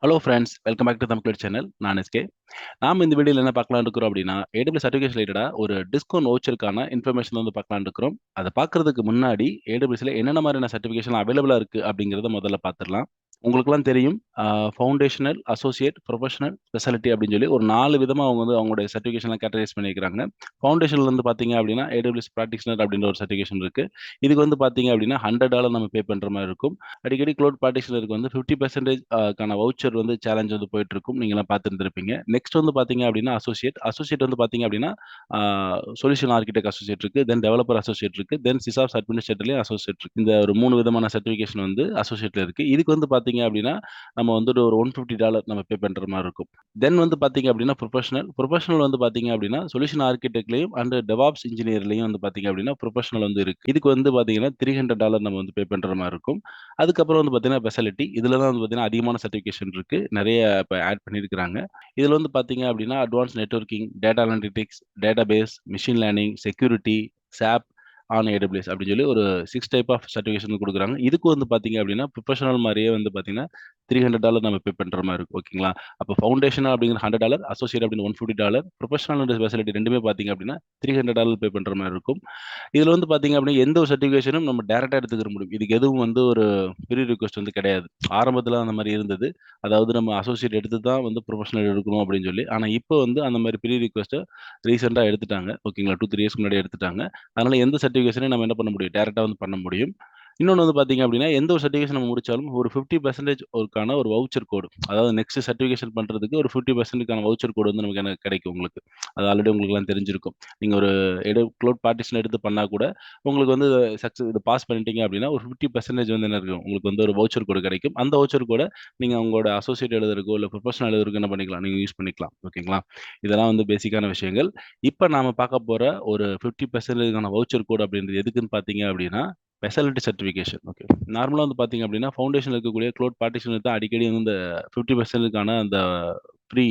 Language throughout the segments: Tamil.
Hello friends, welcome back to Tamil channel. நான் எஸ்கே. நாம இந்த வீடியோல என்ன பார்க்கலாம்னு இருக்கிறோம் அப்படின்னா, AWS சர்டிஃபிகேஷன் ரிலேட்டடா ஒரு டிஸ்கவுண்ட் வவுச்சருக்கான இன்ஃபர்மேஷன் வந்து பார்க்கலாம்னு இருக்கிறோம். அத பார்க்கறதுக்கு முன்னாடி AWSல என்னென்ன மாதிரியான சர்டிஃபிகேஷன் அவைலபிளா இருக்கு அப்படிங்கிறத முதல்ல பார்த்துடலாம். உங்களுக்கெல்லாம் தெரியும், ஃபவுண்டேஷனல், அசோசியேட், ப்ரொஃபஷனல், ஸ்பெஷாலிட்டி அப்படின்னு சொல்லி ஒரு 4 விதமா அவங்க வந்து அவங்களுடைய சர்டிஃபிகேஷன்லாம் கேட்டகரைஸ் பண்ணியிருக்கிறாங்க. ஃபவுண்டேஷன்ல வந்து பார்த்தீங்க அப்படின்னா, AWS பிராக்டிஷனர் அப்படின்ற ஒரு சர்டிஃபிகேஷன் இருக்கு. இதுக்கு வந்து பார்த்தீங்க அப்படின்னா $100 நம்ம பே பண்ற மாரி இருக்கும். அடிக்கடி க்ளவுட் பார்ட்டிஷனருக்கு வந்து 50% க்கான வவுச்சர் வந்து சேலஞ்ச் வந்து போயிட்டுருக்கும். நீங்கலாம் பார்த்துருந்துருப்பீங்க. நெக்ஸ்ட் வந்து பார்த்தீங்க அப்படின்னா, அசோசியேட் வந்து பார்த்தீங்க அப்படின்னா, ஆ சொல்யூஷன் ஆர்க்கிடெக்ட் அசோசியேட் இருக்கு. தென் டெவலப்பர் அசோசியேட் இருக்கு. தென் சிஸ்ஆப்ஸ் அட்மினிஸ்ட்ரேட்டர்லயும் அசோசியேட் இருக்கு. இந்த ஒரு 3 விதமான சர்டிஃபிகேஷன் வந்து அசோசியேட்ல இருக்கு. இதுக்கு வந்து பார்த்தீங்க அப்படின்னா, நம்ம வந்துட்டு ஒரு $150 நம்ம பே பண்ற மாரி இருக்கும். தென் வந்து பார்த்தீங்க அப்படின்னா, ப்ரொஃபஷனல் வந்து பார்த்தீங்க அப்படின்னா, சொல்யூஷன் ஆர்க்கிடெக்ட்லயும் அண்ட் டெவாப்ஸ் இன்ஜினியர்லயும் வந்து பார்த்தீங்க அப்படின்னா, ப்ரொஃபஷனல் வந்து இருக்கு. இதுக்கு வந்து பார்த்தீங்கன்னா, $300 நம்ம வந்து பே பண்ற மாரி இருக்கும். அதுக்கப்புறம் வந்து பார்த்தீங்கன்னா, ஸ்பெஷாலிட்டி. இதில தான் வந்து பார்த்தீங்கன்னா, அதிகமான சர்டிஃபிகேஷன் இருக்கு. நெறைய இப்ப ஆட் பண்ணியிருக்கிறாங்க. இதில வந்து பார்த்தீங்க அப்படின்னா, advance networking, data analytics, database, machine learning, security, சாப் ஆன் AWS அப்படின்னு சொல்லி ஒரு 6 டைப் ஆஃப் சர்டிஃபிகேஷன் குடுக்குறாங்க. இதுக்கு வந்து பார்த்தீங்க அப்படின்னா, ப்ரொஃபஷனல் மாரியே வந்து பார்த்தீங்கன்னா, $300 நம்ம பே பண்ற மாரி இருக்கும். ஓகேங்களா? அப்போ ஃபவுண்டேஷன் அப்படிங்கிற $100, அசோசியேட் அப்படின்னு $150, ப்ரொஃபஷனல் அண்ட் ஸ்பெஷாலிட்டி 2மே பார்த்தீங்க அப்படின்னா, $300 பே பண்ற மாரி இருக்கும். இதில வந்து பார்த்தீங்க அப்படின்னா, எந்த ஒரு சர்டிஃபிகேஷனும் நம்ம டைரக்ட்டா எடுத்துக்கிற முடியும். இதுக்கு எதுவும் வந்து ஒரு ப்ரீ ரிக்வெஸ்ட் வந்து கிடையாது. ஆரம்பத்தில அந்த மாரி இருந்தது. அதாவது நம்ம அசோசியேட் எடுத்து தான் வந்து ப்ரொஃபஷனல் எடுக்கணும் அப்படின்னு சொல்லி. ஆனா இப்போ வந்து அந்த மாரி ப்ரீ ரிக்வெஸ்ட்ட ரீசென்ட்டா எடுத்துட்டாங்க. ஓகேங்களா? 2, 3 இயர்ஸ்க்கு முன்னாடி எடுத்துட்டாங்க. அதனால எந்த சர்டிஃபிகேஷனையும் நம்ம என்ன பண்ண முடியும்? டைரக்ட்டா வந்து பண்ண முடியும். இன்னொன்னு வந்து பார்த்தீங்க அப்படின்னா, எந்த ஒரு சர்டிஃபிகேஷன் நம்ம முடிச்சாலும் ஒரு 50% ஒருக்கான ஒரு வவுச்சர் கோடு. அதாவது நெக்ஸ்ட் சர்டிஃபிகேஷன் பண்றதுக்கு ஒரு 50%க்கான வவுச்சர் கோடு வந்து நமக்கு கிடைக்கும் உங்களுக்கு. அது ஆல்ரெடி உங்களுக்குலாம் தெரிஞ்சிருக்கும். நீங்க ஒரு க்ளவுட் பார்ட்டிஷன் எடுத்து பண்ணா கூட, உங்களுக்கு வந்து இத பாஸ் பண்ணிட்டீங்க அப்படின்னா, ஒரு 50% வந்து என்ன இருக்கும்? உங்களுக்கு வந்து ஒரு வவுச்சர் கோடு கிடைக்கும். அந்த வவுச்சர் கோட நீங்க உங்களோட அசோசியேட் எழுதுறதுக்கோ, இல்ல ப்ரொஃபஷனல் எழுதுறதுக்கோ என்ன பண்ணிக்கலாம்? நீங்க யூஸ் பண்ணிக்கலாம். ஓகேங்களா? இதெல்லாம் வந்து பேசிக்கான விஷயங்கள். இப்ப நாம பார்க்க போற ஒரு 50%க்கான வவுச்சர் கோட் அப்படின்றது எதுக்குன்னு பார்த்தீங்க அப்படின்னா, ஸ்பெஷாலிட்டி சர்டிஃபிகேஷன். ஓகே. நார்மலா வந்து பார்த்தீங்க அப்படின்னா, ஃபவுண்டேஷன்ல இருக்கக்கூடிய க்ளவுட் பார்ட்டிஷனுக்கு தான் அடிக்கடி வந்து இந்த 50%க்கான அந்த ஃப்ரீ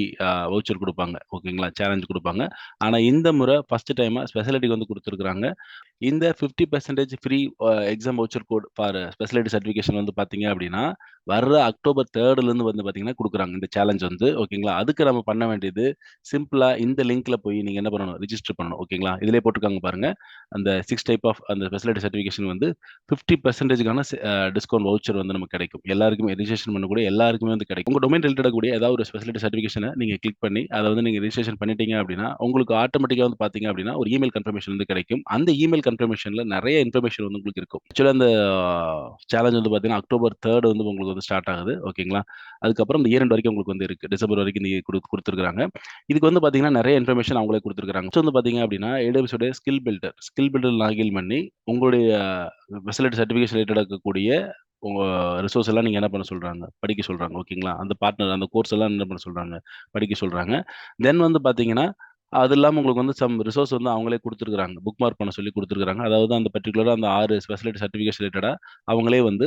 வவுச்சர் குடுப்பாங்க. ஓகேங்களா? சேலஞ்ச் குடுப்பாங்க. ஆனா இந்த முறை ஃபர்ஸ்ட் டைமா ஸ்பெஷாலிட்டிக்கு வந்து குடுத்துருக்காங்க. இந்த 50% free exam voucher code for speciality certification வந்து பார்த்தீங்க அப்படின்னா, வர்ற அக்டோபர் 3லேருந்து வந்து பார்த்தீங்கன்னா குடுக்குறாங்க. இந்த சேலஞ்ச் வந்து ஓகேங்களா? அதுக்கு நம்ம பண்ண வேண்டியது சிம்பிளா இந்த லிங்க்ல போய் நீங்க என்ன பண்ணணும்? ரிஜிஸ்டர் பண்ணணும். ஓகேங்களா? இதிலேயே போட்டுருக்காங்க பாருங்க. அந்த 6 டைப் ஆஃப் அந்த ஸ்பெஷாலிட்டி சர்டிஃபிகேஷன் வந்து 50%க்கான டிஸ்கவுண்ட் வவுச்சர் வந்து நமக்கு கிடைக்கும். எல்லாருக்குமே ரிஜிஸ்ட்ரேஷன் பண்ணக்கூடிய எல்லாருக்குமே வந்து கிடைக்கும். உங்க டொமைன் ரிலேட்டடா கூடிய ஏதாவது ஒரு ஸ்பெஷாலிட்டி சர்டிஃபிகேஷன நீங்க கிளிக் பண்ணி, அத வந்து நீங்க ரிஜிஸ்ட்ரேஷன் பண்ணிட்டீங்க அப்படின்னா, உங்களுக்கு ஆட்டோமேட்டிக்கா வந்து பார்த்தீங்க அப்படின்னா, ஒரு இமெயில் கன்ஃபர்மேஷன் வந்து கிடைக்கும். அந்த இமெயில் கன்ஃபர்மேஷன்ல நெறைய இன்ஃபர்மேஷன் வந்து உங்களுக்கு இருக்கும். ஆக்சுவலா அந்த சேலஞ்ச் வந்து பார்த்தீங்கன்னா, அக்டோபர் 3 வந்து உங்களுக்கு வந்து ஸ்டார்ட் ஆகுது. ஓகேங்களா? அதுக்கப்புறம் இந்த இயர் எண்ட் வரைக்கும் உங்களுக்கு வந்து இருக்கு. டிசம்பர் வரைக்கும் இந்த குடுத்துருக்காங்க. இதுக்கு வந்து பார்த்தீங்கன்னா, நெறைய இன்ஃபர்மேஷன் அவங்களே குடுத்துருக்காங்க. ஃபர்ஸ்ட் வந்து பார்த்தீங்க அப்படின்னா, AWS உடைய ஸ்கில் பில்டர் லாகின் பண்ணி, உங்களுடைய ஸ்பெஷாலிட்டி சர்டிஃபிகேஷன் ரிலேட்டடா இருக்கக்கூடிய உங்க ரிசோர்ஸ் எல்லாம் நீங்க என்ன பண்ண சொல்றாங்க? படிக்க சொல்றாங்க. ஓகேங்களா? அந்த பார்ட்னர் அந்த கோர்ஸ் எல்லாம் என்ன பண்ண சொல்றாங்க? படிக்க சொல்றாங்க. தென் வந்து பார்த்தீங்கன்னா, அது இல்லாம உங்களுக்கு வந்து சம் ரிசோர்ஸ் வந்து அவங்களே குடுத்துருக்காங்க. புக் மார்க் பண்ண சொல்லி குடுத்துருக்காங்க. அதாவது அந்த பர்ட்டிகுலரா அந்த 6 ஸ்பெஷாலிட்டி சர்டிஃபிகேஷன் ரிலேட்டடா அவங்களே வந்து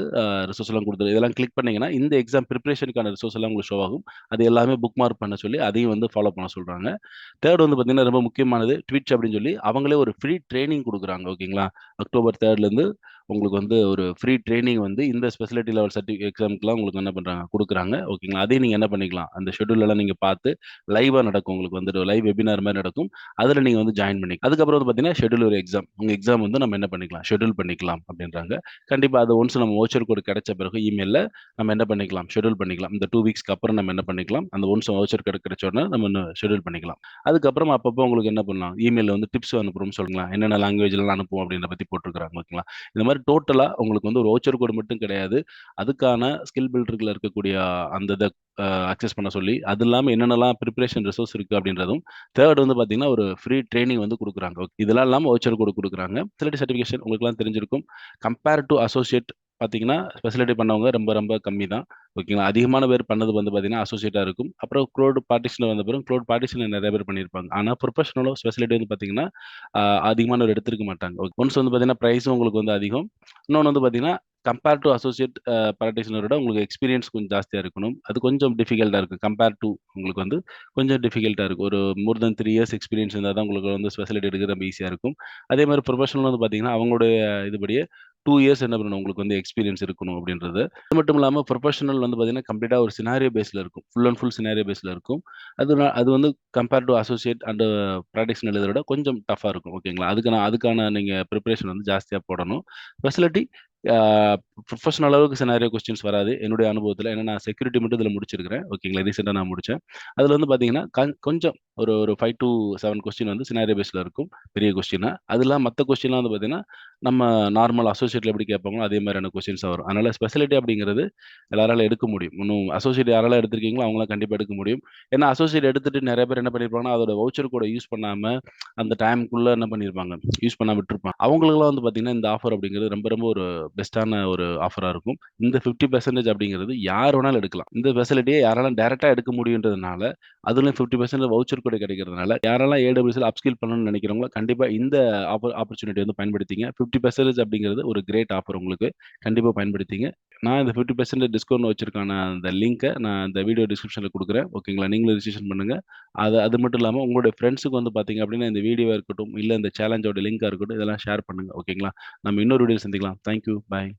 ரிசோர்ஸ் எல்லாம் இதெல்லாம் கிளிக் பண்ணீங்கன்னா, இந்த எக்ஸாம் பிரிப்பரேஷனுக்கான ரிசோர்ஸ் எல்லாம் உங்களுக்கு ஷோ ஆகும். அது எல்லாமே புக் மார்க் பண்ண சொல்லி, அதையும் வந்து ஃபாலோ பண்ண சொல்றாங்க. 3 வந்து பார்த்தீங்கன்னா, ரொம்ப முக்கியமானது ட்விட்ச் அப்படின்னு சொல்லி அவங்களே ஒரு ஃப்ரீ ட்ரெய்னிங் குடுக்குறாங்க. ஓகேங்களா? அக்டோபர் 3லேருந்து உங்களுக்கு வந்து ஒரு ஃப்ரீ ட்ரெய்னிங் வந்து இந்த ஸ்பெஷாலிட்டி லெவல் எக்ஸாம்க்குலாம் உங்களுக்கு என்ன பண்றாங்க? குடுக்குறாங்க. ஓகேங்களா? அதையும் நீங்க என்ன பண்ணிக்கலாம்? அந்த ஷெட்யூல் எல்லாம் நீங்க பார்த்து லைவா நடக்கும். உங்களுக்கு வந்துட்டு லைவ் வெபினார் மாரி நடக்கும். அதுல நீங்க வந்து ஜாயின் பண்ணிக்கலாம். அதுக்கப்புறம் வந்து பார்த்தீங்கன்னா, ஷெட்யூல் ஒரு எக்ஸாம். உங்க எக்ஸாம் வந்து நம்ம என்ன பண்ணிக்கலாம்? ஷெட்யூல் பண்ணிக்கலாம் அப்படின்றாங்க. கண்டிப்பா அது ஒன்ஸ் நம்ம வவுச்சர் கோட் கிடைச்ச பிறகு இமெயில்ல நம்ம என்ன பண்ணிக்கலாம்? ஷெட்யூல் பண்ணிக்கலாம். இந்த 2 வீக்ஸ்க்கு அப்புறம் நம்ம என்ன பண்ணிக்கலாம்? அந்த ஒன்ஸ் வவுச்சர் கிடைச்ச உடனே நம்ம ஷெட்யூல் பண்ணிக்கலாம். அதுக்கப்புறம் அப்பப்போ உங்களுக்கு என்ன பண்ணலாம்? இமெயில்ல வந்து டிப்ஸ் அனுப்புறோம்னு சொல்லலாம். என்னென்ன லாங்குவேஜ்லலாம் அனுப்புவோம் அப்படின்றத பத்தி போட்டுருக்காங்க. ஓகேங்களா? இந்த மாரி டோட்டலா உங்களுக்கு வந்து ஒரு வவுச்சர் கோட் மட்டும் கிடையாது. அதுக்கான ஸ்கில் பில்டர்ல இருக்கக்கூடிய அந்த இத அக்சஸ் பண்ண சொல்லி, அது இல்லாம என்னென்னலாம் பிரிப்பரேஷன் ரிசோர்ஸ் இருக்கு அப்படின்றதும், 3 வந்து பார்த்தீங்கன்னா, ஒரு ஃப்ரீ ட்ரெய்னிங் வந்து குடுக்குறாங்க. இதெல்லாம் இல்லாம வவுச்சர் கோட் குடுக்குறாங்க. ஸ்பெஷாலிட்டி சர்டிஃபிகேஷன் உங்களுக்கெல்லாம் தெரிஞ்சிருக்கும். கம்பேர் டூ அசோசியேட் பார்த்தீங்கன்னா, ஸ்பெஷாலிட்டி பண்ணவங்க ரொம்ப ரொம்ப கம்மி தான். ஓகேங்களா? அதிகமான பேர் பண்ணது வந்து பார்த்தீங்கன்னா, அசோசியேட்டா இருக்கும். அப்புறம் க்ளவுட் பார்ட்டிஷனர் வந்த பிறகு க்ளவுட் பார்ட்டிஷனர் நெறைய பேர் பண்ணியிருப்பாங்க. ஆனா ப்ரொஃபஷனலோ ஸ்பெஷாலிட்டி வந்து பார்த்தீங்கன்னா, அதிகமானோர் எடுத்திருக்க மாட்டாங்க. ஒன்ஸ் வந்து பார்த்தீங்கன்னா, பிரைஸும் உங்களுக்கு வந்து அதிகம். இன்னொன்னு வந்து பார்த்தீங்கன்னா, கம்பேர் டூ அசோசியேட் பிராக்டிஷனரோட உங்களுக்கு எக்ஸ்பீரியன்ஸ் கொஞ்சம் ஜாஸ்தியா இருக்கணும். அது கொஞ்சம் டிஃபிகல்ட்டா இருக்கும். கம்பேர் டூ உங்களுக்கு வந்து கொஞ்சம் டிஃபிகல்ட்டா இருக்கும். ஒரு மோர் தென் 3 இயர்ஸ் எக்ஸ்பீரியன்ஸ் இருந்தா தான் உங்களுக்கு வந்து ஸ்பெஷாலிட்டி எடுக்கிறது ரொம்ப ஈஸியா இருக்கும். அதே மாரி ப்ரொஃபஷனல் வந்து பார்த்தீங்கன்னா, அவங்களுடைய இதுபடியே 2 இயர்ஸ் என்ன பண்ணணும் உங்களுக்கு வந்து எக்ஸ்பீரியன்ஸ் இருக்கணும் அப்படின்றது. அது மட்டும் இல்லாம ப்ரொஃபஷனல் வந்து பார்த்தீங்கன்னா, கம்ப்ளீட்டா ஒரு சினாரியோ பேஸ்ல இருக்கும். ஃபுல் அண்ட் ஃபுல் சினாரியோ பேஸ்ல இருக்கும். அது வந்து கம்பேர் டூ அசோசியேட் அண்ட் பிராக்டிஷனல் எழுதுறத விட கொஞ்சம் டஃப்பா இருக்கும். ஓகேங்களா? அதுக்கான நீங்க பிரிப்பரேஷன் வந்து ஜாஸ்தியா போடணும். ஸ்பெஷாலிட்டி ஆ ப்ரொஃபஷனல் அளவுக்கு சினாரியோ கொஸ்டின்ஸ் வராது. என்னுடைய அனுபவத்தில. ஏன்னா நான் செக்யூரிட்டி மட்டும் இதில முடிச்சிருக்கிறேன். ஓகேங்களா? ரீசென்ட்டா நான் முடிச்சேன். அதில வந்து பார்த்தீங்கன்னா, கொஞ்சம் ஒரு 5 டூ 7 கொஸ்டின் வந்து சினாரியோ பேஸ்ல இருக்கும். பெரிய கொஸ்டினா. அதெல்லாம் மத்த கொஸ்டின்லாம் வந்து பார்த்தீங்கன்னா, நம்ம நார்மல் அசோசியேட்ல எப்படி கேட்பாங்களோ, அதே மாரியான கொஸ்டின்ஸ் தான் வரும். அதனால ஸ்பெஷாலிட்டி அப்படிங்கிறது எல்லாரால எடுக்க முடியும். இன்னும் அசோசியேட் யாரெல்லாம் எடுத்திருக்கீங்களோ, அவங்கலாம் கண்டிப்பா எடுக்க முடியும். ஏன்னா அசோசியேட் எடுத்துட்டு நெறைய பேர் என்ன பண்ணியிருப்பாங்கன்னா, அதோட வவுச்சர் கோட யூஸ் பண்ணாம, அந்த டைம்க்குள்ள என்ன பண்ணியிருப்பாங்க, யூஸ் பண்ணாம விட்டுருப்பாங்க. அவங்களுக்கெல்லாம் வந்து பார்த்தீங்கன்னா, இந்த ஆஃபர் அப்படிங்கிறது ரொம்ப ரொம்ப ஒரு பெஸ்ட்டான ஒரு ஆஃபரா இருக்கும். இந்த 50% அப்படிங்கிறது யார் வேணாலும் எடுக்கலாம். இந்த ஃபெசிலிட்டிய யாராலும் டைரக்ட்டா எடுக்க முடியுன்றதுனால, அதுலயும் 50% வவுச்சர் கூட கிடைக்கிறதுனால, யாரெல்லாம் AWSல அப்ஸ்கில் பண்ணணும்னு நினைக்கிறவங்களோ, கண்டிப்பா இந்த ஆப்பர்ச்சுனிட்டி வந்து பயன்படுத்திங்க. 50% அப்படிங்கிறது ஒரு கிரேட் ஆஃபர் உங்களுக்கு. கண்டிப்பா பயன்படுத்திங்க. நான் இந்த 50% டிஸ்கவுண்ட் வச்சிருக்கான அந்த லிங்க்க நான் இந்த வீடியோ டிஸ்கிரிப்ஷன்ல குடுக்குறேன். ஓகேங்களா? நீங்களும் ரிஜிஸ்ட்ரேஷன் பண்ணுங்க. அது மட்டும் இல்லாம உங்களுடைய ஃப்ரெண்ட்ஸுக்கு வந்து பார்த்தீங்க அப்படின்னா, இந்த வீடியோவா இருக்கட்டும், இல்ல இந்த சேலஞ்சோட லிங்கா இருக்கட்டும், இதெல்லாம் ஷேர் பண்ணுங்க. ஓகேங்களா? நம்ம இன்னொரு வீடியோல சந்திக்கலாம். Thank you. பாய்.